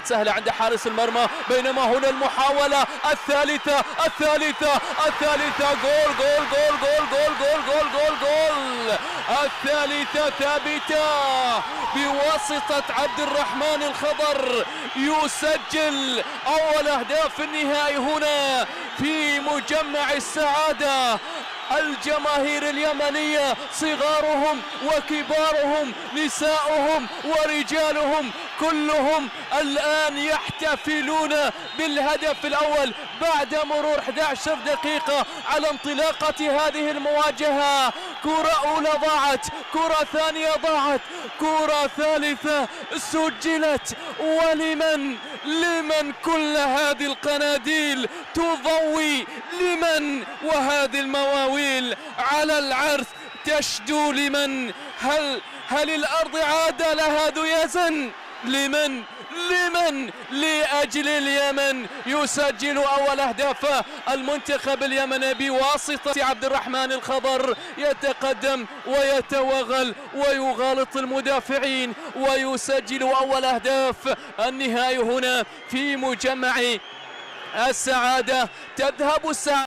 سهلة عند حارس المرمى، بينما هنا المحاولة الثالثة جول جول جول جول جول جول جول جول جول الثالثة ثابتة بواسطة عبد الرحمن الخضر، يسجل أول أهداف النهائي هنا في مجمع السعادة. الجماهير اليمنية صغارهم وكبارهم نساؤهم ورجالهم كلهم الآن يحتفلون بالهدف الأول بعد مرور 11 دقيقة على انطلاقة هذه المواجهة. كرة أولى ضاعت، كرة ثانية ضاعت، كرة ثالثة سجلت، لمن كل هذه القناديل تضوي، لمن وهذه المواويل على العرس تشدو، لمن هل الأرض عاد لها ذيازا؟ لمن لأجل اليمن يسجل أول أهداف المنتخب اليمني بواسطة عبد الرحمن الخضر، يتقدم ويتوغل ويغالط المدافعين ويسجل أول أهداف النهائي هنا في مجمع السعادة. تذهب السعادة